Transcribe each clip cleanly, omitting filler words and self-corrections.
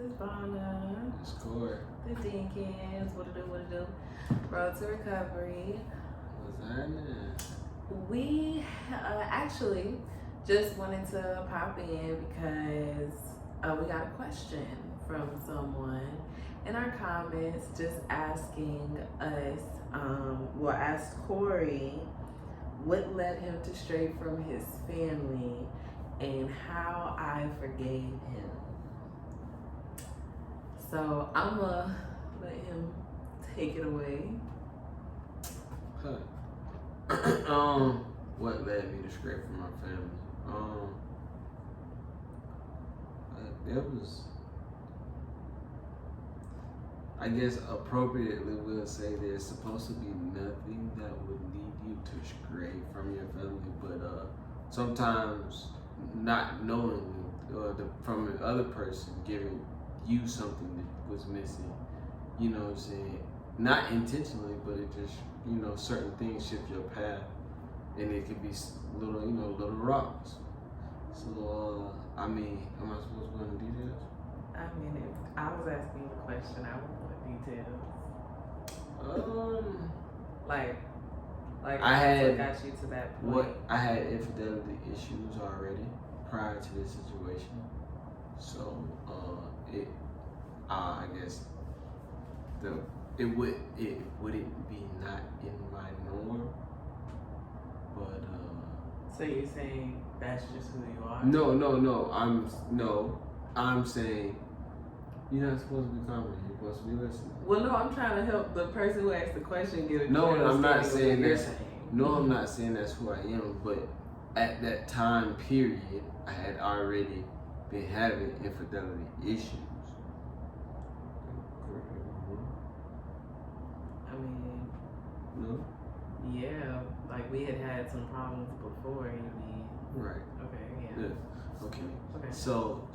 is Vonna. It's Corey. The Dinkins. What it do? Road to Recovery. What's happening? We actually just wanted to pop in because we got a question from someone in our comments just asking us, asked Corey what led him to stray from his family and how I forgave him. So I'm gonna let him take it away. What led me to stray from my family? There was, I guess appropriately we'll say there's supposed to be nothing that would lead you to stray from your family, but sometimes not knowingly, from the other person giving you something that was missing, you know what I'm saying? Not intentionally, but it just, certain things shift your path, and it could be little rocks. So, am I supposed to go into details? I mean, if I was asking you the question, I would want details. Like I had what got you to that point? I had infidelity issues already prior to this situation, so I guess it wouldn't be not in my norm, but So you're saying that's just who you are? No. I'm saying you're not supposed to be commenting. You're supposed to be listening. Well, no, I'm trying to help the person who asked the question get a No, I'm not saying that. that. No, I'm not saying that's who I am. But at that time period, I had already been having infidelity issues. I mean, No. yeah, like we had some problems before. Right. Okay. Yeah. Okay. So,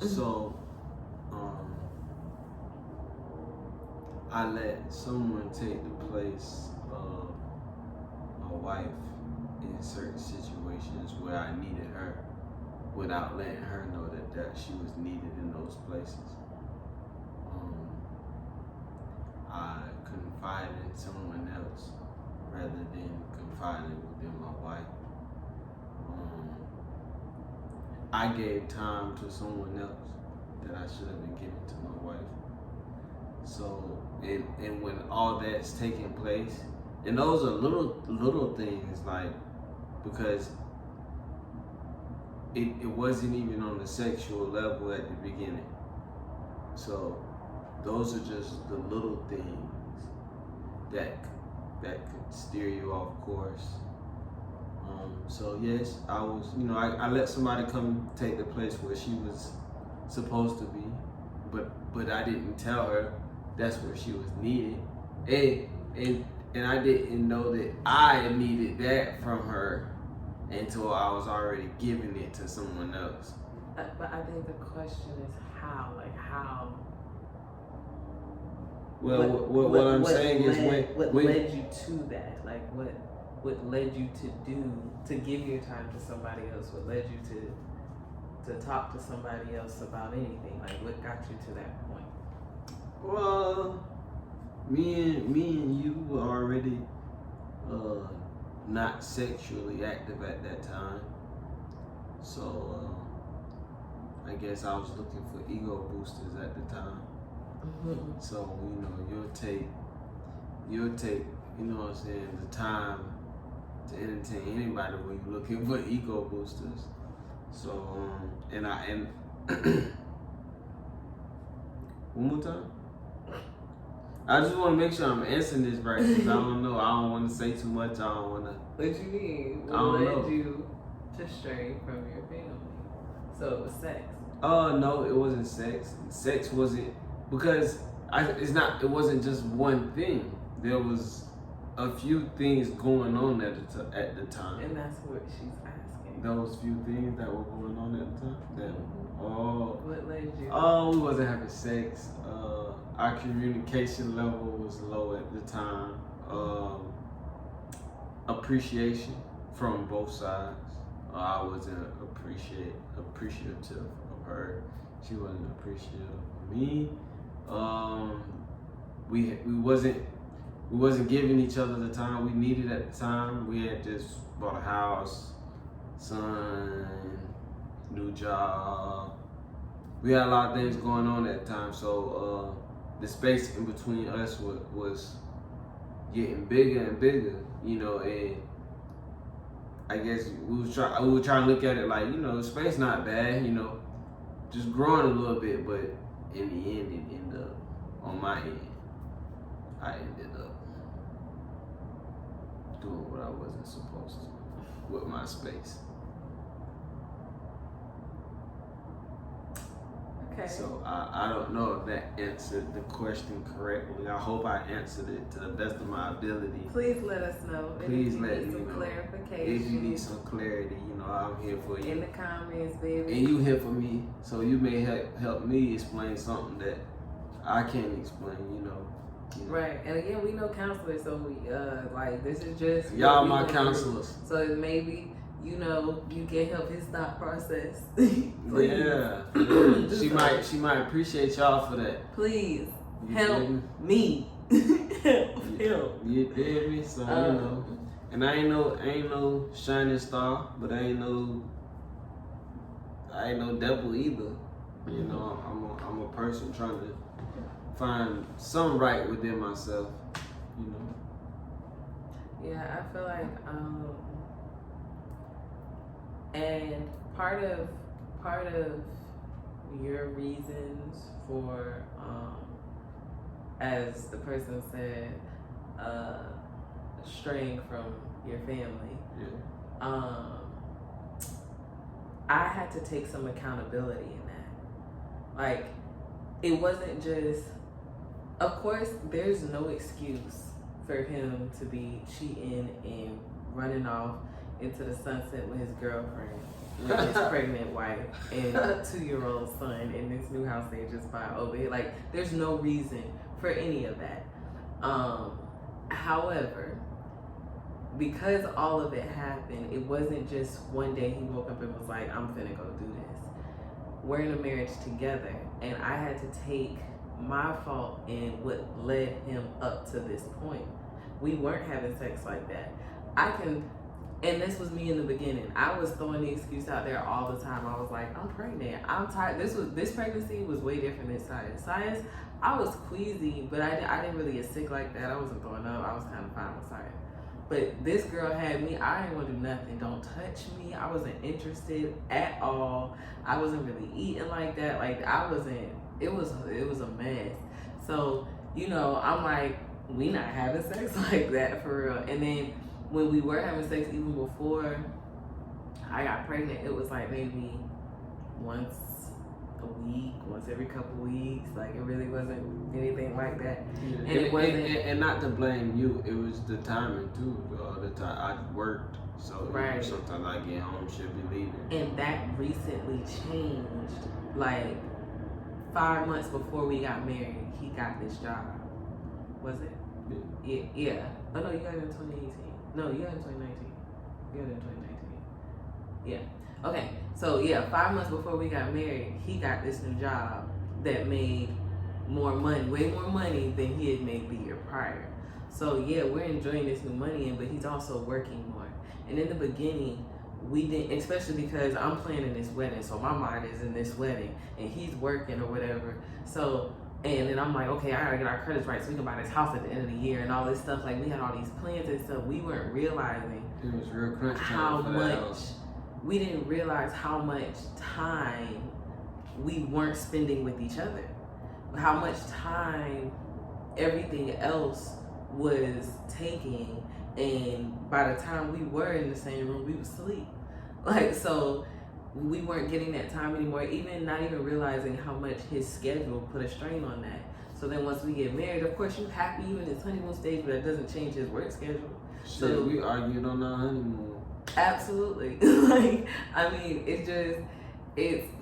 I let someone take the place of my wife in certain situations where I needed her, without letting her know that she was needed in those places. I confided in someone else rather than confiding within my wife. I gave time to someone else that I should have been giving to my wife. So, and when all that's taking place, and those are little things, like, because it wasn't even on the sexual level at the beginning. So those are just the little things that could steer you off course. So yes, I was, I let somebody come take the place where she was supposed to be, but I didn't tell her that's where she was needed, and I didn't know that I needed that from her until I was already giving it to someone else. But I think the question is how, Well, what I'm saying is what led you to that? Like what led you to give your time to somebody else? What led you to talk to somebody else about anything? Like what got you to that point? Well, me and you were already not sexually active at that time, so I guess I was looking for ego boosters at the time. Mm-hmm. So you'll take the time to entertain anybody when you're looking for ego boosters. So and one more time. I just want to make sure I'm answering this right, because I don't know. I don't want to say too much. I don't want to. What you mean? I don't know. What led you to stray from your family? So it was sex. No, it wasn't sex. Sex wasn't, because it wasn't just one thing. There was a few things going on at the time. And that's what she's asking. Those few things that were going on at the time. What led you? Oh, we wasn't having sex. Our communication level was low at the time. Appreciation from both sides. I wasn't appreciative of her. She wasn't appreciative of me, we wasn't giving each other the time we needed at the time. We had just bought a house, son, new job. We had a lot of things going on at the time, so the space in between us was getting bigger and bigger, you know, and I guess we were trying to look at it like, you know, the space not bad, you know, just growing a little bit, but in the end, it ended up, on my end, I ended up doing what I wasn't supposed to with my space. Okay. So I don't know if that answered the question correctly. I hope I answered it to the best of my ability. Please let us know. Please if you let need me some know. clarification. If you need some clarity, you know, I'm here for you. In the comments, baby. And you here for me, so you may help me explain something that I can't explain, you know. Right, and again, we know counselors, so we like this is just y'all my counselors. So maybe you know you can help his thought process. Yeah. She might appreciate y'all for that. Please You help me. Help. You did me, so you know. And I ain't no shining star, but I ain't no devil either. You know, I'm a person trying to find some right within myself, you know. Yeah, I feel like and part of your reasons for as the person said, straying from your family. Yeah. I had to take some accountability in that. Like, it wasn't just, of course, there's no excuse for him to be cheating and running off into the sunset with his girlfriend, with his pregnant wife, and 2-year-old son in this new house they just bought over here. Like, there's no reason for any of that. However, because all of it happened, it wasn't just one day he woke up and was like, I'm finna go do this. We're in a marriage together, and I had to take my fault in what led him up to this point. We weren't having sex like that. And this was me in the beginning. I was throwing the excuse out there all the time. I was like, I'm pregnant. I'm tired. This pregnancy was way different than science. Science, I was queasy, but I didn't really get sick like that. I wasn't throwing up. I was kind of fine with science. But this girl had me. I didn't want to do nothing. Don't touch me. I wasn't interested at all. I wasn't really eating like that. Like, I wasn't. It was a mess. So, you know, I'm like, we not having sex like that for real. And then when we were having sex, even before I got pregnant, it was like maybe once a week, once every couple weeks. Like, it really wasn't anything like that. Yeah. And it wasn't. And not to blame you, it was the timing too. The time I worked, so right. You know, sometimes I get home, should be leaving. And that recently changed. Like 5 months before we got married, he got this job. Was it? Yeah. Oh no, you got it in 2018. No, you got it in 2019. You got it in 2019. Yeah. Okay. So yeah, 5 months before we got married, he got this new job that made more money, way more money than he had made the year prior. So yeah, we're enjoying this new money, but he's also working more. And in the beginning, we didn't, especially because I'm planning this wedding, so my mind is in this wedding, and he's working or whatever. So, and then I'm like, okay, I gotta get our credits right so we can buy this house at the end of the year and all this stuff. Like, we had all these plans and stuff. We weren't realizing it was real crunch time how for much. that house. We didn't realize how much time we weren't spending with each other. How much time everything else was taking, and by the time we were in the same room, we would sleep. Like, so we weren't getting that time anymore, not even realizing how much his schedule put a strain on that. So then once we get married, of course, you're happy even in his honeymoon stage, but that doesn't change his work schedule. Shit, so we argued on our honeymoon. Absolutely. Like, I mean, it's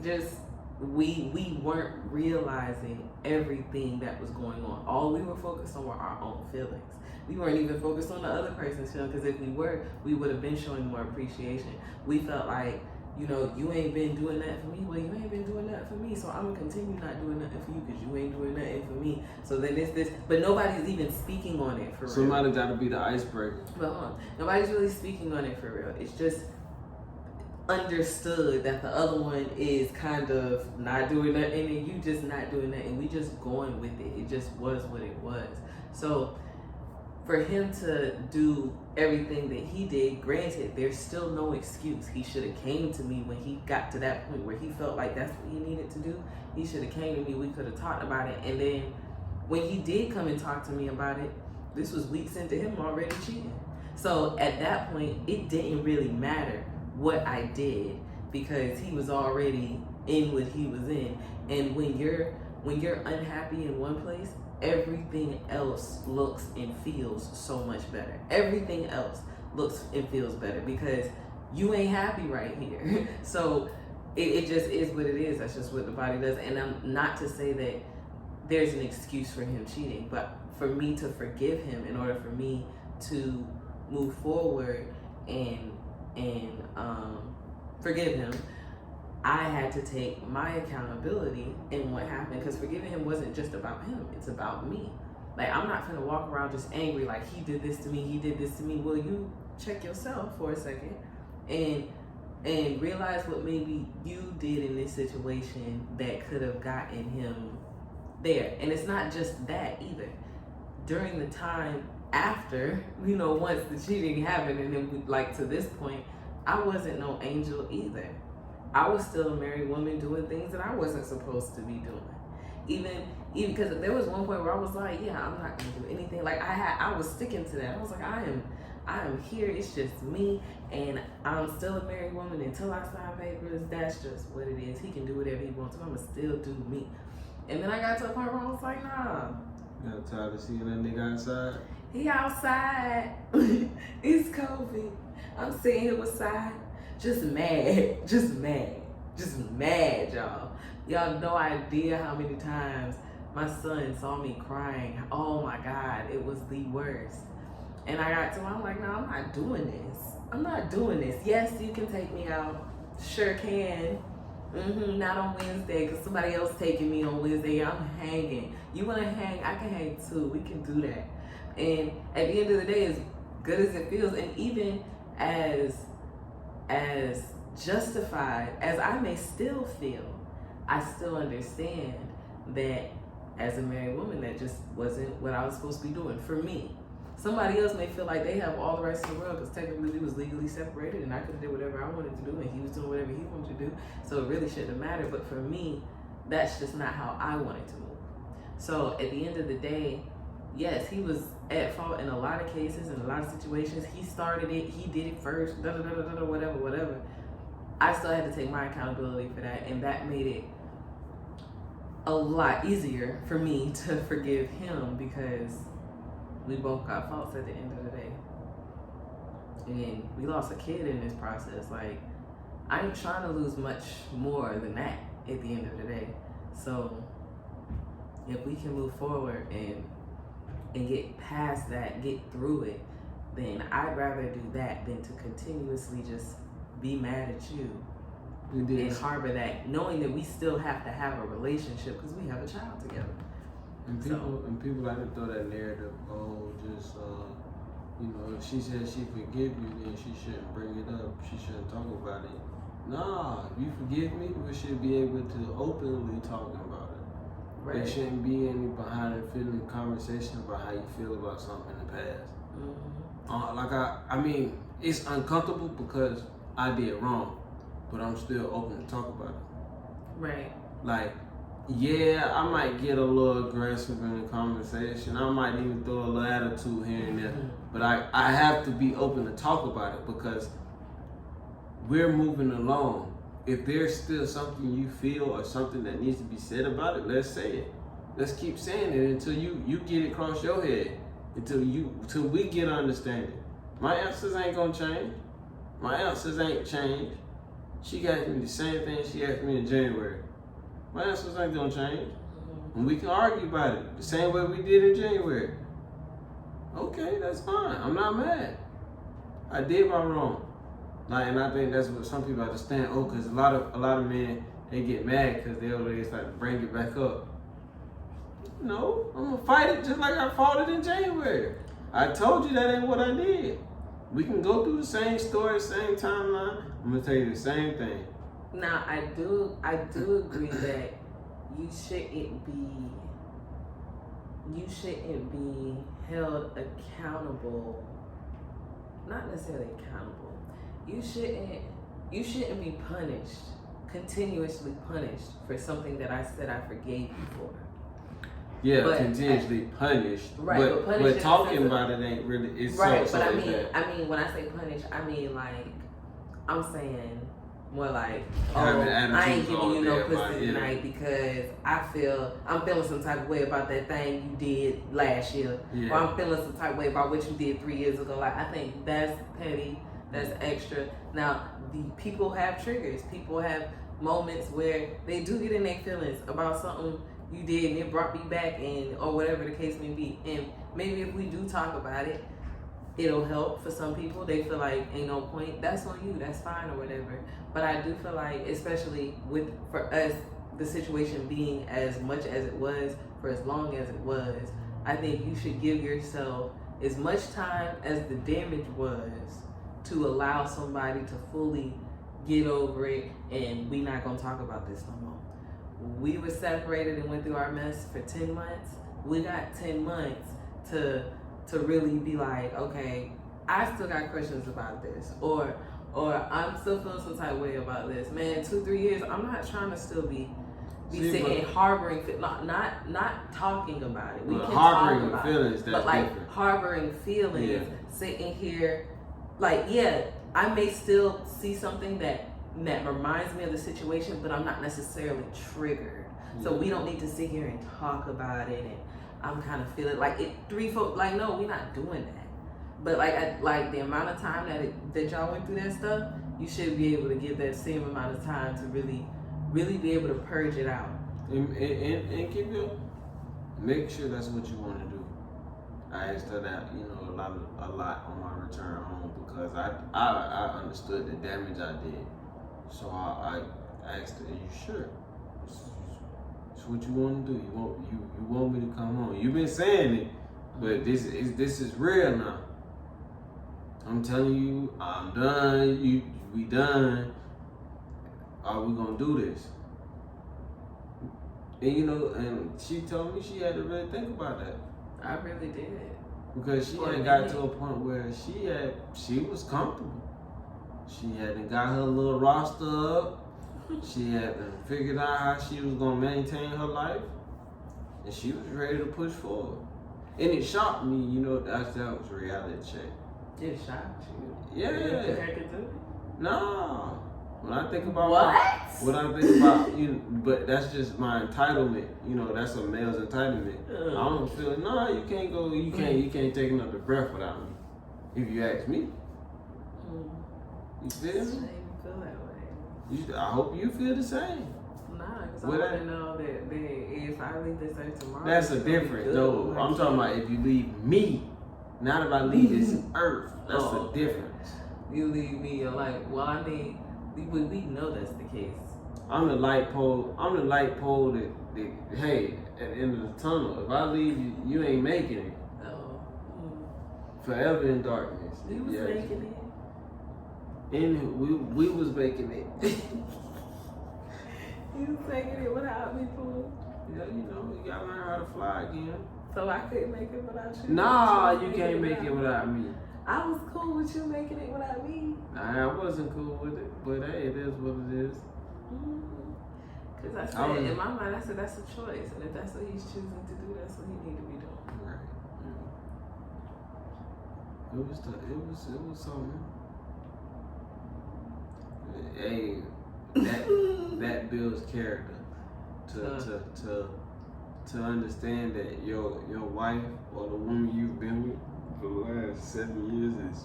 just we weren't realizing everything that was going on. All we were focused on were our own feelings. We weren't even focused on the other person's feelings, because if we were, we would have been showing more appreciation. We felt like, you know, you ain't been doing that for me. Well, you ain't been doing that for me, so I'm gonna continue not doing nothing for you because you ain't doing nothing for me. So then it's this, but nobody's even speaking on it for real. Somebody got to be the icebreaker. But hold on, nobody's really speaking on it for real. It's just understood that the other one is kind of not doing nothing and you just not doing that, and we just going with it. It just was what it was. So for him to do everything that he did, granted, there's still no excuse. He should have came to me when he got to that point where he felt like that's what he needed to do. He should have came to me. We could have talked about it. And then when he did come and talk to me about it, this was weeks into him already cheating. So at that point, it didn't really matter what I did because he was already in what he was in. And when you're unhappy in one place, everything else looks and feels so much better. Everything else looks and feels better because you ain't happy right here. So it just is what it is. That's just what the body does. And I'm not to say that there's an excuse for him cheating, but for me to forgive him, in order for me to move forward and forgive him, I had to take my accountability in what happened, because forgiving him wasn't just about him, it's about me. Like, I'm not gonna walk around just angry like he did this to me, he did this to me. Well, you check yourself for a second and realize what maybe you did in this situation that could have gotten him there. And it's not just that either. During the time after, you know, once the cheating happened and then like to this point, I wasn't no angel either. I was still a married woman doing things that I wasn't supposed to be doing. Even because there was one point where I was like, yeah, I'm not gonna do anything. Like I was sticking to that. I was like, I am here, it's just me, and I'm still a married woman until I sign papers. That's just what it is. He can do whatever he wants to, I'ma still do me. And then I got to a point where I was like, nah. You got tired of seeing that nigga outside? He outside. It's COVID. I'm sitting here outside, just mad, y'all. Y'all no idea how many times my son saw me crying. Oh my God, it was the worst. And I got to him, I'm like, no, I'm not doing this. I'm not doing this. Yes, you can take me out. Sure can. Not on Wednesday, because somebody else taking me on Wednesday. I'm hanging. You want to hang? I can hang too. We can do that. And at the end of the day, as good as it feels, and even as justified as I may still feel, I still understand that as a married woman, that just wasn't what I was supposed to be doing for me. Somebody else may feel like they have all the rights in the world because technically we was legally separated and I could have did whatever I wanted to do and he was doing whatever he wanted to do. So it really shouldn't have mattered. But for me, that's just not how I wanted to move. So at the end of the day, yes, he was at fault in a lot of cases, in a lot of situations. He started it, he did it first, whatever. I still had to take my accountability for that, and that made it a lot easier for me to forgive him because we both got faults at the end of the day. And we lost a kid in this process. Like, I ain't trying to lose much more than that at the end of the day. So if we can move forward and get past that, get through it, then I'd rather do that than to continuously just be mad at you and harbor that, knowing that we still have to have a relationship because we have a child together. And people like to throw that narrative, just you know, if she says she forgive you, then she shouldn't bring it up. She shouldn't talk about it. Nah, if you forgive me, we should be able to openly talk about it. Right. There shouldn't be any behind the feeling conversation about how you feel about something in the past. I mean, it's uncomfortable because I did wrong, but I'm still open to talk about it. Right. Like, yeah, I might get a little aggressive in the conversation. I might even throw a little attitude here and there. But I have to be open to talk about it because we're moving along. If there's still something you feel or something that needs to be said about it, let's say it. Let's keep saying it until you get it across your head. Until we get understanding. My answers ain't gonna change. My answers ain't changed. She asked me the same thing she asked me in January. My answers ain't gonna change. And we can argue about it the same way we did in January. Okay, that's fine. I'm not mad. I did my wrong. Like, and I think that's what some people understand. Oh, because a lot of men, they get mad because they always like to bring it back up. No, I'm gonna fight it just like I fought it in January. I told you that ain't what I did. We can go through the same story, same timeline. I'm gonna tell you the same thing. Now I do agree that you shouldn't be held accountable. Not necessarily accountable. You shouldn't be punished, continuously punished for something that I said I forgave you for. Yeah, but continuously punished. Right, but talking about it ain't really. It's right, so, but so I mean, when I say punish, I mean like, I'm saying more like, I ain't giving you no pussy tonight because I'm feeling some type of way about that thing you did last year, or I'm feeling some type of way about what you did 3 years ago. Like, I think that's petty, that's extra. Now, the people have triggers. People have moments where they do get in their feelings about something you did and it brought me back, and or whatever the case may be. And maybe if we do talk about it, it'll help for some people. They feel like ain't no point. That's on you. That's fine or whatever. But I do feel like, especially for us, the situation being as much as it was for as long as it was, I think you should give yourself as much time as the damage was to allow somebody to fully get over it, and we not gonna talk about this no more. We were separated and went through our mess for 10 months. We got 10 months to really be like, okay, I still got questions about this, or I'm still feeling some type of way about this. Man, 2-3 years, I'm not trying to still be sitting harboring, not talking about it. We can harboring talk about feelings, it, but like different. harboring feelings, sitting here, like, yeah, I may still see something that reminds me of the situation, but I'm not necessarily triggered. So we don't need to sit here and talk about it, and I'm kind of feeling like it 3-4. Like, no, we're not doing that. But like the amount of time that y'all went through that stuff, you should be able to give that same amount of time to really be able to purge it out. And keep make sure that's what you want to do. I asked her that, a lot on my return home, because I understood the damage I did. So I asked her, "Are you sure? It's what you want to do. You want me to come home? You've been saying it, but this is real now. I'm telling you, I'm done. We done. Are we gonna do this?" And and she told me she had to really think about that. I really did. Because she had got to a point where she was comfortable. She hadn't got her little roster up. She had figured out how she was gonna maintain her life, and she was ready to push forward. And it shocked me, that was reality check. It shocked you? Yeah. You didn't think I could do it? No. When I think about but that's just my entitlement. That's a male's entitlement. I don't feel you can't go. You can't take another breath without me. If you ask me. You feel me? I didn't feel that way. I hope you feel the same. Nah, because I want to know that if I leave this earth tomorrow, that's a difference, though. I'm talking about if you leave me, not if I leave this earth. That's a difference. You leave me, you're like, well, I mean, we know that's the case. I'm the light pole. That hey, at the end of the tunnel, if I leave you, you ain't making it. Forever in darkness. You was making it. And we was making it. You was making it without me, fool. Yeah, you gotta learn how to fly again. So I couldn't make it without you? Nah, you can't make it without me. I was cool with you making it without me. Nah, I wasn't cool with it, but hey, it is what it is. Because I said, in my mind, I said that's a choice, and if that's what he's choosing to do, that's what he need to be doing. Right. Yeah. It was something. Hey, that builds character. To understand that your wife or the woman you've been with for the last 7 years is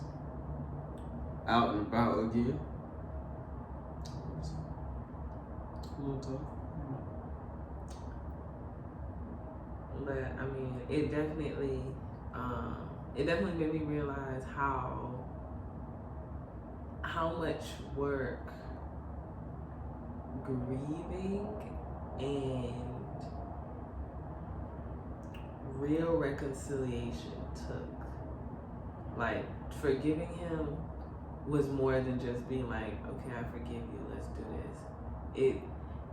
out and about again. We'll talk. But I mean, it definitely made me realize how how much work grieving and real reconciliation took. Like, forgiving him was more than just being like, okay, I forgive you, let's do this.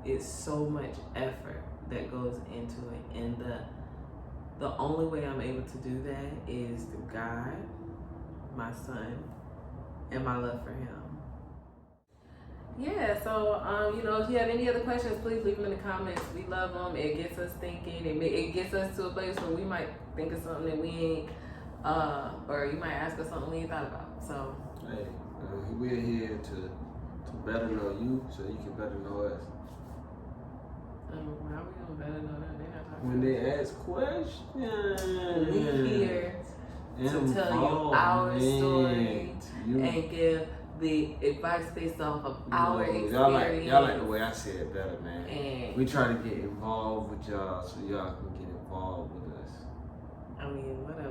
It's so much effort that goes into it, and the only way I'm able to do that is through God, my son, and my love for him. Yeah, so if you have any other questions, please leave them in the comments. We love them. It gets us thinking. It gets us to a place where we might think of something that we ain't, or you might ask us something we ain't thought about. So hey, we're here to better know you, so you can better know us. how we gonna better know that? They're not talking When they ask questions, we here to tell you our story and give the advice based off of our experience. Y'all like the way I say it better, man. And we try to get involved with y'all so y'all can get involved with us. I mean, whatever.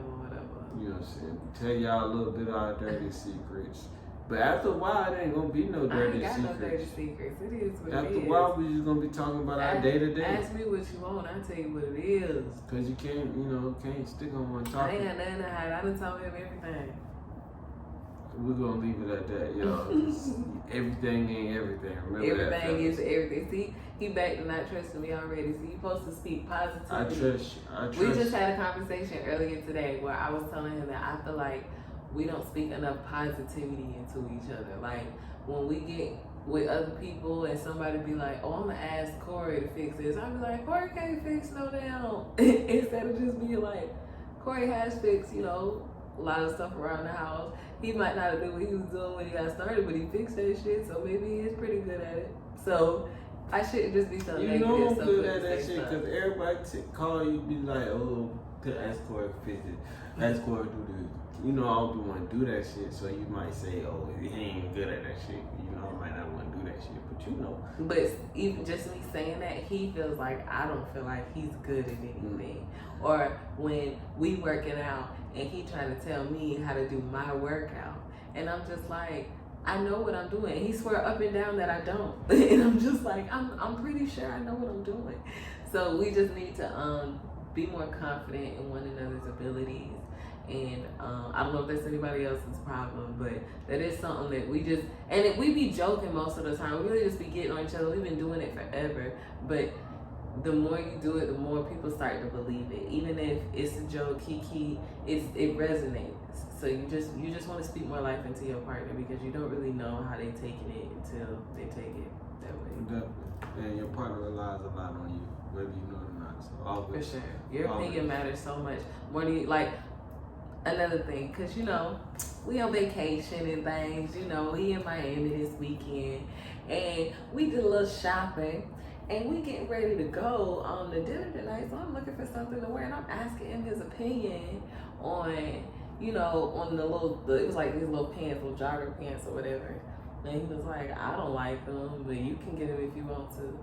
You know what I'm saying? We tell y'all a little bit of our dirty secrets. But after a while, it ain't gonna be no dirty secrets. No dirty secrets. It is what After it is. a while, we just gonna be talking about our day to day. Ask me what you want, I'll tell you what it is. Cause you can't stick on one I topic. ain't got nothing to hide. I done told him everything. We're gonna leave it at that, y'all. Everything ain't everything. Remember that. Everything is everything. See, he back to not trusting me already. See, you're supposed to speak positivity. I trust. We just had a conversation earlier today where I was telling him that I feel like we don't speak enough positivity into each other. Like, when we get with other people and somebody be like, oh, I'm gonna ask Corey to fix this, I'll be like, Corey can't fix no damn. Instead of just being like, Corey has fixed, a lot of stuff around the house. He might not have knew what he was doing when he got started, but he fixed that shit, so maybe he is pretty good at it. So I shouldn't just be so negative. I'm good at that shit, because everybody call you, be like, oh, to ask Corey to fix it. Ask Corey to do this. I don't want to do that shit, so you might say, oh, he ain't good at that shit. I might not want to do that shit, but But even just me saying that, he feels like I don't feel like he's good at anything. Or when we working out and he trying to tell me how to do my workout, and I'm just like, I know what I'm doing. And he swear up and down that I don't. And I'm just like, I'm pretty sure I know what I'm doing. So we just need to be more confident in one another's abilities. And I don't know if that's anybody else's problem, but that is something that we just, and we be joking most of the time. We really just be getting on each other. We've been doing it forever. But the more you do it, the more people start to believe it. Even if it's a joke, kiki, it resonates. So you just want to speak more life into your partner, because you don't really know how they taking it until they take it that way. definitely. And your partner relies a lot on you, whether you know it or not. So always, for sure, your opinion matters so much more than another thing, because we on vacation and things, we in Miami this weekend, and we did a little shopping, and we getting ready to go on the dinner tonight, so I'm looking for something to wear, and I'm asking him his opinion on, on it was like these little pants, little jogger pants or whatever, and he was like, I don't like them, but you can get them if you want to.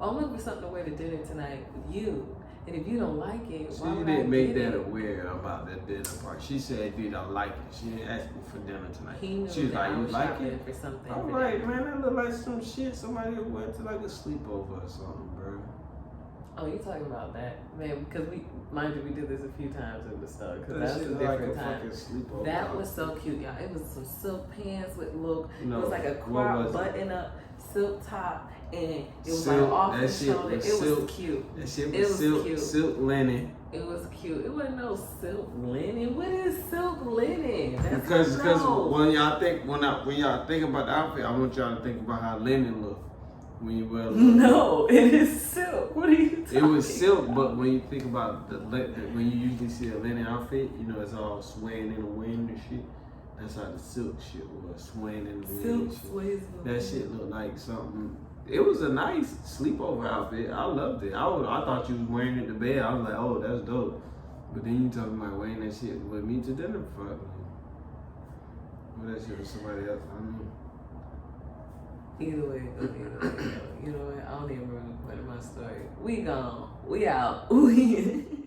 Well, I'm looking for something to wear to dinner tonight with you. And if you don't like it, she why would didn't I make get that it? aware about that dinner part. She said, "Dude, I like it." She didn't ask me for dinner tonight. He knew she was that like, I "You was like shopping it?" for something. I'm for like, dinner. man, that look like some shit somebody went to like a sleepover or something, bro. Oh, you talking about that, man? Because we did this a few times in the store. Because That that's a shit different like a time. fucking sleepover. That was so cute, y'all. It was some silk pants with No, it was like a what crop was it? button up silk top, and it was Silk, like off that the shit shoulder. was It silk. was cute. That shit It was was silk, cute. silk linen. It was cute. It wasn't no silk linen. What is silk linen? That's Because no. when y'all think about the outfit, I want y'all to think about how linen look when you wear it. No, it is silk. What are you talking It was silk, but when you think about when you usually see a linen outfit, it's all swaying in the wind and shit. That's how the silk shit was, swaying in the wind. Silk and shit. sways in the That wind. shit looked like something. It was a nice sleepover outfit. I loved it. I thought you was wearing it to bed. I was like, oh, that's dope. But then you talking about wearing that shit with me to dinner for that shit with somebody else. I don't know. Either way, it goes either way. You know what? I don't even remember the point of my story. We gone. We out. We